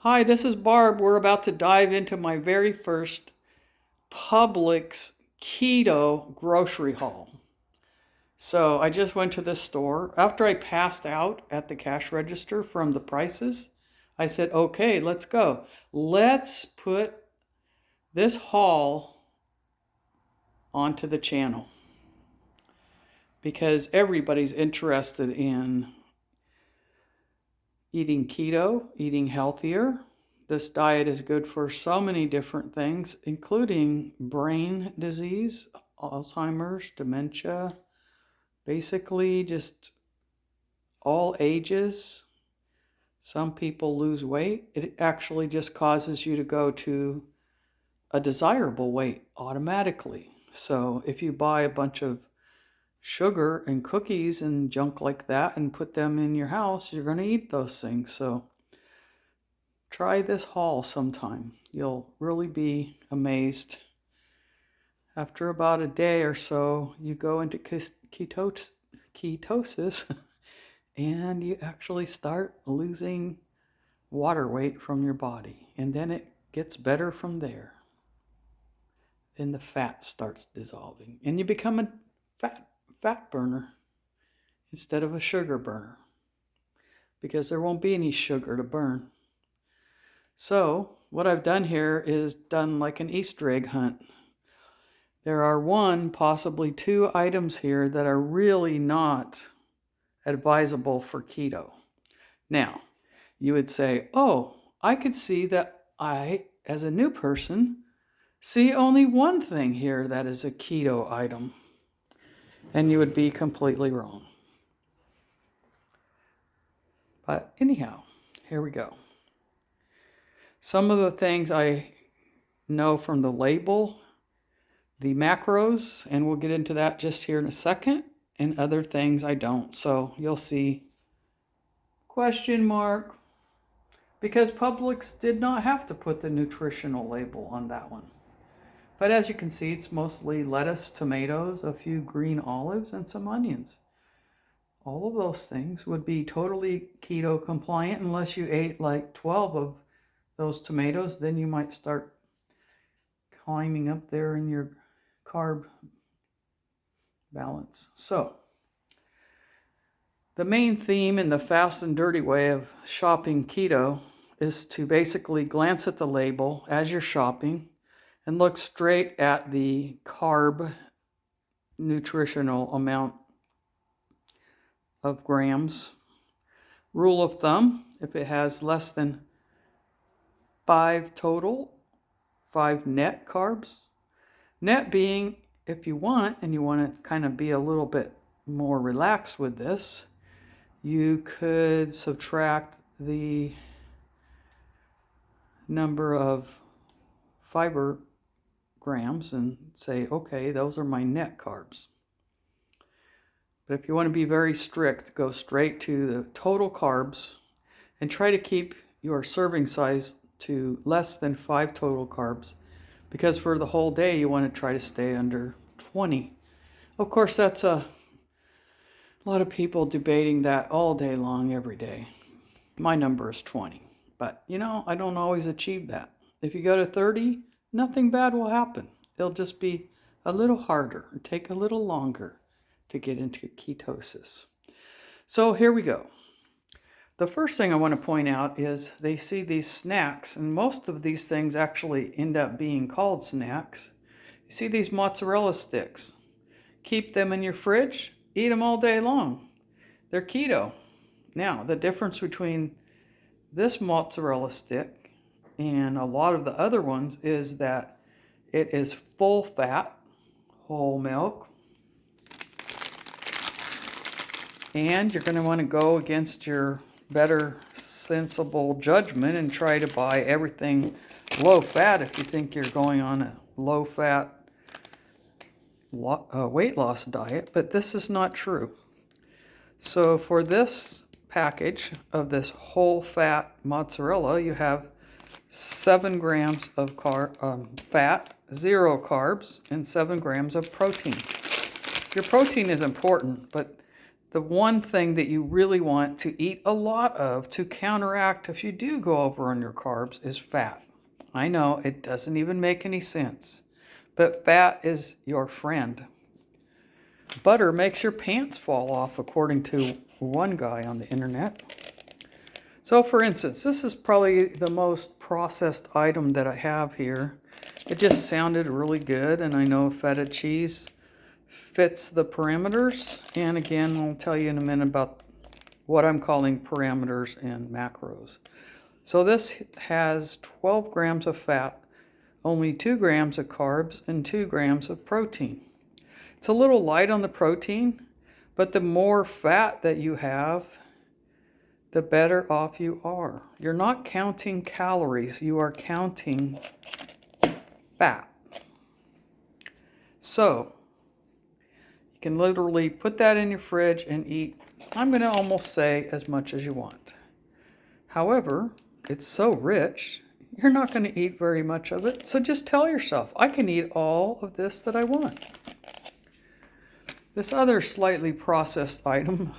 Hi, this is Barb. We're about to dive into my very first Publix Keto grocery haul. So I just went to the store. After I passed out at the cash register from the prices, I said, okay, let's go. Let's put this haul onto the channel because everybody's interested in eating keto, eating healthier. This diet is good for so many different things, including brain disease, Alzheimer's, dementia, basically just all ages. Some people lose weight. It actually just causes you to go to a desirable weight automatically. So if you buy a bunch of sugar and cookies and junk like that and put them in your house, you're going to eat those things. So try this haul sometime. You'll really be amazed. After about a day or so, you go into ketosis and you actually start losing water weight from your body. And then it gets better from there. Then the fat starts dissolving and you become a fat burner instead of a sugar burner because there won't be any sugar to burn. So what I've done here is done like an Easter egg hunt. There are one, possibly two items here that are really not advisable for keto. Now, you would say, oh, I could see that I, as a new person, see only one thing here that is a keto item. And you would be completely wrong. But anyhow, here we go. Some of the things I know from the label, the macros, and we'll get into that just here in a second, and other things I don't. So you'll see question mark, because Publix did not have to put the nutritional label on that one. But as you can see, it's mostly lettuce, tomatoes, a few green olives, and some onions. All of those things would be totally keto compliant unless you ate like 12 of those tomatoes. Then you might start climbing up there in your carb balance. So the main theme in the fast and dirty way of shopping keto is to basically glance at the label as you're shopping and look straight at the carb nutritional amount of grams. Rule of thumb, if it has less than 5 total, 5 net carbs. Net being, if you want, and you want to kind of be a little bit more relaxed with this, you could subtract the number of fiber grams and say, okay, those are my net carbs. But if you want to be very strict, go straight to the total carbs and try to keep your serving size to less than 5 total carbs, because for the whole day you want to try to stay under 20. Of course, that's a lot of people debating that all day long, every day. My number is 20, but I don't always achieve that. If you go to 30, nothing bad will happen. It'll just be a little harder and take a little longer to get into ketosis. So here we go. The first thing I want to point out is they see these snacks, and most of these things actually end up being called snacks. You see these mozzarella sticks. Keep them in your fridge, eat them all day long. They're keto. Now, the difference between this mozzarella stick and a lot of the other ones is that it is full fat, whole milk, and you're going to want to go against your better sensible judgment and try to buy everything low fat if you think you're going on a low fat weight loss diet, but this is not true. So for this package of this whole fat mozzarella, you have 7 grams of fat, 0 carbs, and 7 grams of protein. Your protein is important, but The one thing that you really want to eat a lot of to counteract if you do go over on your carbs is fat. I know it doesn't even make any sense, but fat is your friend. Butter makes your pants fall off, according to one guy on the internet. So for instance, this is probably the most processed item that I have here. It just sounded really good, and I know feta cheese fits the parameters. And again, I'll tell you in a minute about what I'm calling parameters and macros. So this has 12 grams of fat, only 2 grams of carbs, and 2 grams of protein. It's a little light on the protein, but the more fat that you have, the better off you are. You're not counting calories, you are counting fat. So, you can literally put that in your fridge and eat, I'm going to almost say, as much as you want. However, it's so rich, you're not going to eat very much of it. So just tell yourself, I can eat all of this that I want. This other slightly processed item,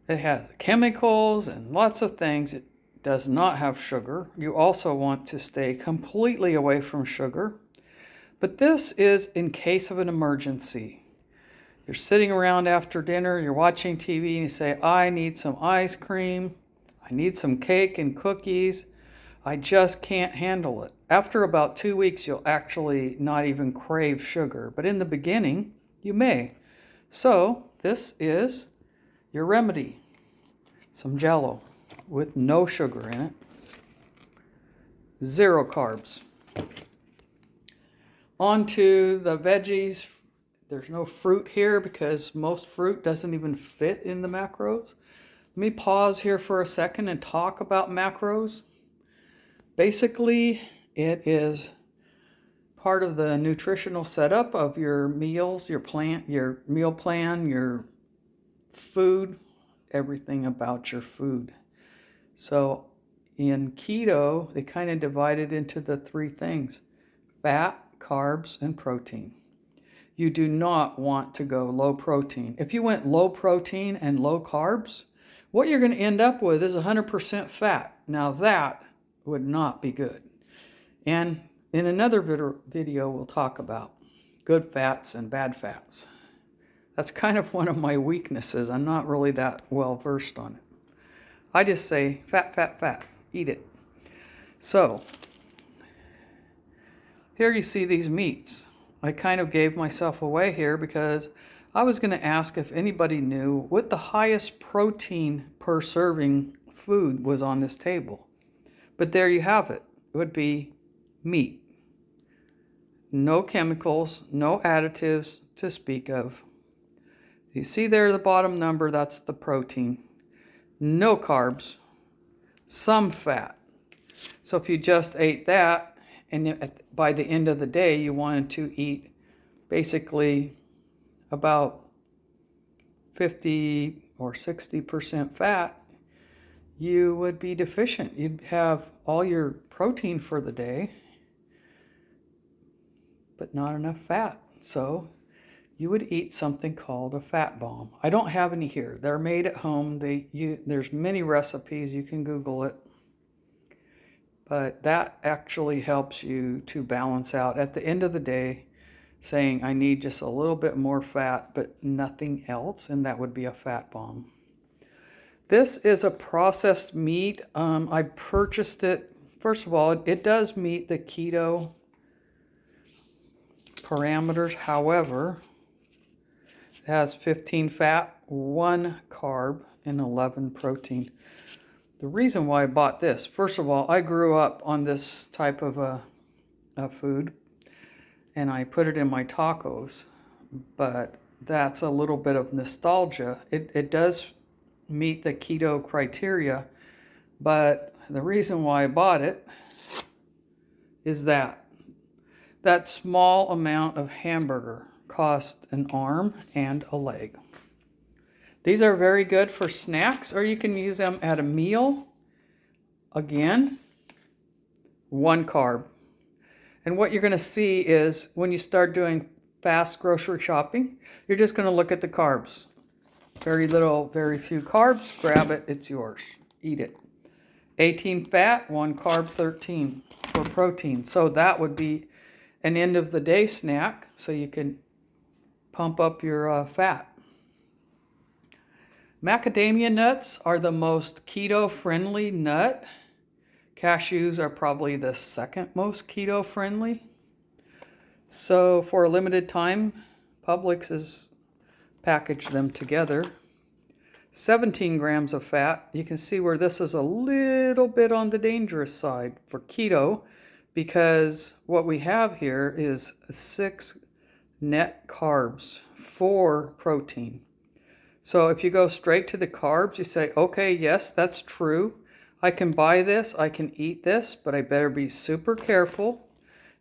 it has chemicals and lots of things. It does not have sugar. You also want to stay completely away from sugar. But this is in case of an emergency. You're sitting around after dinner, you're watching TV, and you say, I need some ice cream, I need some cake and cookies, I just can't handle it. After about 2 weeks, you'll actually not even crave sugar. But in the beginning, you may. So this is your remedy. Some Jell-O with no sugar in it. 0 carbs. On to the veggies. There's no fruit here because most fruit doesn't even fit in the macros. Let me pause here for a second and talk about macros. Basically, it is part of the nutritional setup of your meals, your meal plan, your food, everything about your food. So in keto, they kind of divide it into the 3 things: fat, carbs, and protein. You do not want to go low protein. If you went low protein and low carbs, what you're going to end up with is 100% fat. Now that would not be good. And in another video, we'll talk about good fats and bad fats. That's kind of one of my weaknesses. I'm not really that well versed on it. I just say fat, fat, fat. Eat it. So here you see these meats. I kind of gave myself away here because I was going to ask if anybody knew what the highest protein per serving food was on this table. But there you have it. It would be meat. No chemicals, no additives to speak of. You see there the bottom number, that's the protein. No carbs, some fat. So if you just ate that, and by the end of the day you wanted to eat basically about 50 or 60% fat, you would be deficient. You'd have all your protein for the day, but not enough fat. So you would eat something called a fat bomb. I don't have any here. They're made at home. There's many recipes. You can Google it. But that actually helps you to balance out at the end of the day, saying I need just a little bit more fat, but nothing else, and that would be a fat bomb. This is a processed meat. I purchased it. First of all, it does meet the keto parameters. However, it has 15 fat, 1 carb, and 11 protein. The reason why I bought this, first of all, I grew up on this type of a food, and I put it in my tacos, but that's a little bit of nostalgia. It does meet the keto criteria, but the reason why I bought it is that small amount of hamburger cost an arm and a leg. These are very good for snacks, or you can use them at a meal. Again, 1 carb. And what you're going to see is when you start doing fast grocery shopping, you're just going to look at the carbs. Very little, very few carbs. Grab it, it's yours. Eat it. 18 fat, 1 carb, 13 for protein. So that would be an end of the day snack, so you can pump up your fat. Macadamia nuts are the most keto-friendly nut. Cashews are probably the second most keto-friendly. So for a limited time, Publix has packaged them together. 17 grams of fat. You can see where this is a little bit on the dangerous side for keto, because what we have here is 6 net carbs, 4 protein. So if you go straight to the carbs, you say, okay, yes, that's true. I can buy this, I can eat this, but I better be super careful.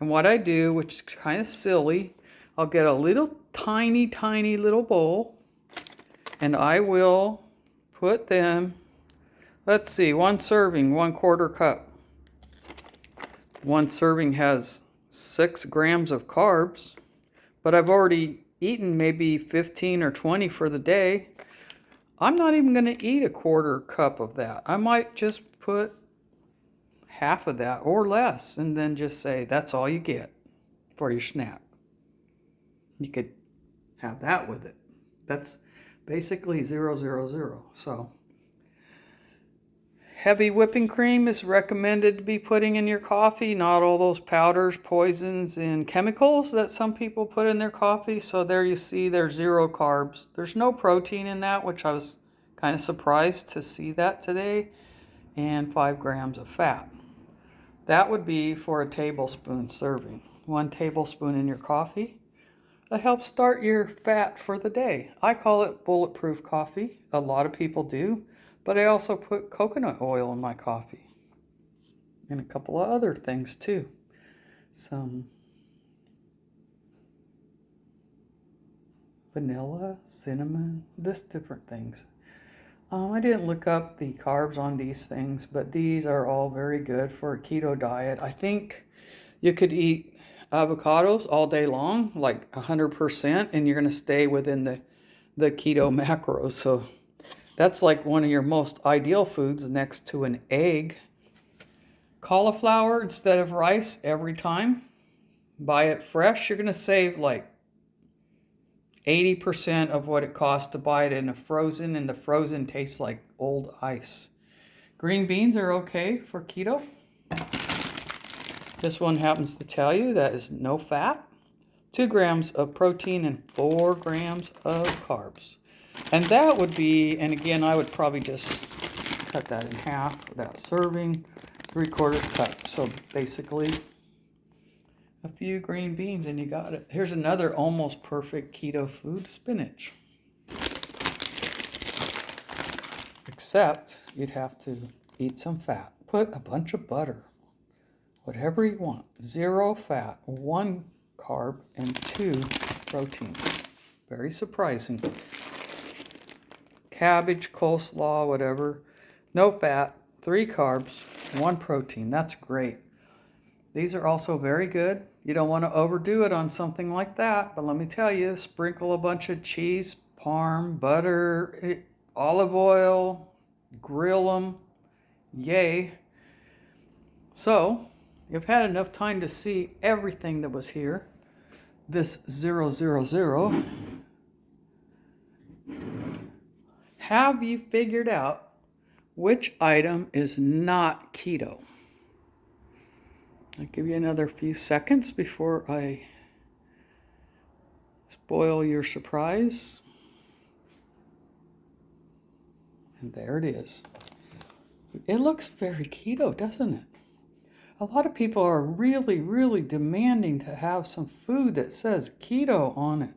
And what I do, which is kind of silly, I'll get a little tiny little bowl, and I will put them, let's see, 1 serving, 1/4 cup. 1 serving has 6 grams of carbs, but I've already eaten maybe 15 or 20 for the day. I'm not even going to eat a 1/4 cup of that. I might just put half of that or less, and then just say that's all you get for your snack. You could have that with it. That's basically 0, 0, 0. So heavy whipping cream is recommended to be putting in your coffee, not all those powders, poisons, and chemicals that some people put in their coffee. So there you see there's 0 carbs. There's no protein in that, which I was kind of surprised to see that today, and 5 grams of fat. That would be for a tablespoon serving. 1 tablespoon in your coffee. That helps start your fat for the day. I call it bulletproof coffee. A lot of people do. But I also put coconut oil in my coffee. And a couple of other things too. Some vanilla, cinnamon, just different things. I didn't look up the carbs on these things, but these are all very good for a keto diet. I think you could eat avocados all day long, like 100%, and you're going to stay within the keto macros. So that's like one of your most ideal foods next to an egg. Cauliflower instead of rice every time. Buy it fresh. You're going to save like 80% of what it costs to buy it in a frozen, and the frozen tastes like old ice. Green beans are okay for keto. This one happens to tell you that is no fat, 2 grams of protein, and 4 grams of carbs. And that would be, and again, I would probably just cut that in half, that serving, 3/4 cup. So basically a few green beans and you got it. Here's another almost perfect keto food, spinach. Except you'd have to eat some fat. Put a bunch of butter, whatever you want. 0 fat, 1 carb, and 2 protein. Very surprising. Cabbage, coleslaw, whatever. No fat, 3 carbs, 1 protein. That's great. These are also very good. You don't want to overdo it on something like that, but let me tell you, sprinkle a bunch of cheese, parm, butter, olive oil, grill them. Yay. So, you've had enough time to see everything that was here. This 0, 0, 0. Have you figured out which item is not keto? I'll give you another few seconds before I spoil your surprise. And there it is. It looks very keto, doesn't it? A lot of people are really demanding to have some food that says keto on it.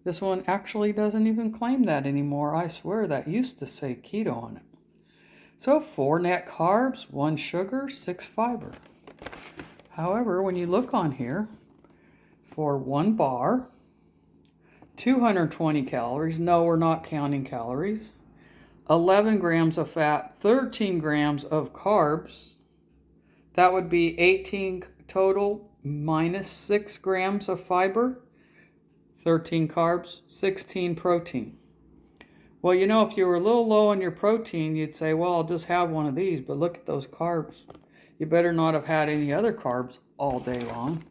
This one actually doesn't even claim that anymore. I swear that used to say keto on it. So 4 net carbs, 1 sugar, 6 fiber. However, when you look on here, for 1 bar, 220 calories, no, we're not counting calories, 11 grams of fat, 13 grams of carbs, that would be 18 total, minus 6 grams of fiber, 13 carbs, 16 protein. Well, you know, if you were a little low on your protein, you'd say, well, I'll just have one of these, but look at those carbs. You better not have had any other carbs all day long.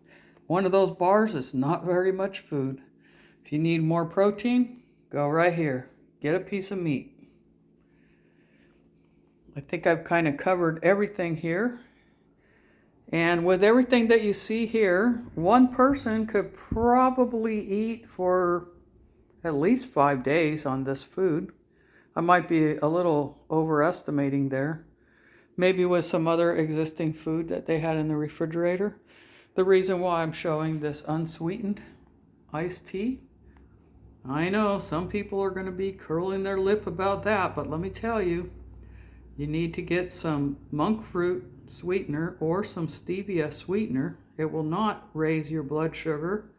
One of those bars is not very much food. If you need more protein, go right here. Get a piece of meat. I think I've kind of covered everything here. And with everything that you see here, one person could probably eat for at least 5 days on this food. I might be a little overestimating there. Maybe with some other existing food that they had in the refrigerator. The reason why I'm showing this unsweetened iced tea, I know some people are going to be curling their lip about that, but let me tell you, you need to get some monk fruit sweetener or some stevia sweetener. It will not raise your blood sugar.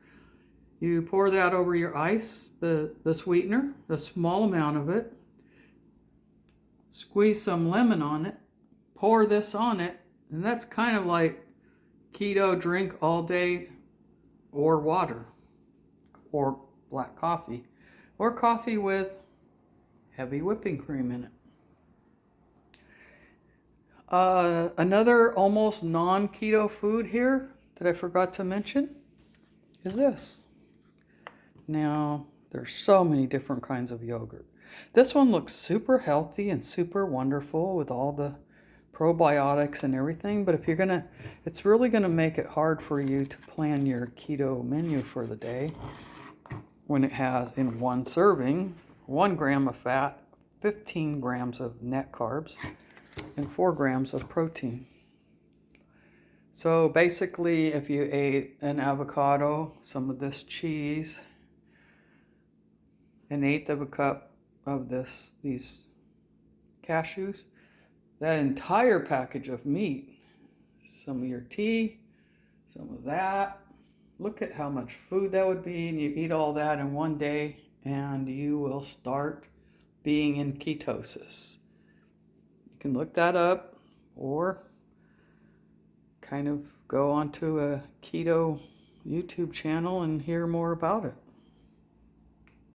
You pour that over your ice, the sweetener, a small amount of it. Squeeze some lemon on it. Pour this on it. And that's kind of like keto drink all day, or water, or black coffee, or coffee with heavy whipping cream in it. Another almost non-keto food here that I forgot to mention is this. Now, there's so many different kinds of yogurt. This one looks super healthy and super wonderful with all the probiotics and everything, but if you're gonna, it's really gonna make it hard for you to plan your keto menu for the day when it has in one serving 1 gram of fat, 15 grams of net carbs, and 4 grams of protein. So basically, if you ate an avocado, some of this cheese, 1/8 of a cup of these cashews, that entire package of meat, some of your tea, some of that, look at how much food that would be, and you eat all that in one day, and you will start being in ketosis. You can look that up, or kind of go onto a keto YouTube channel and hear more about it.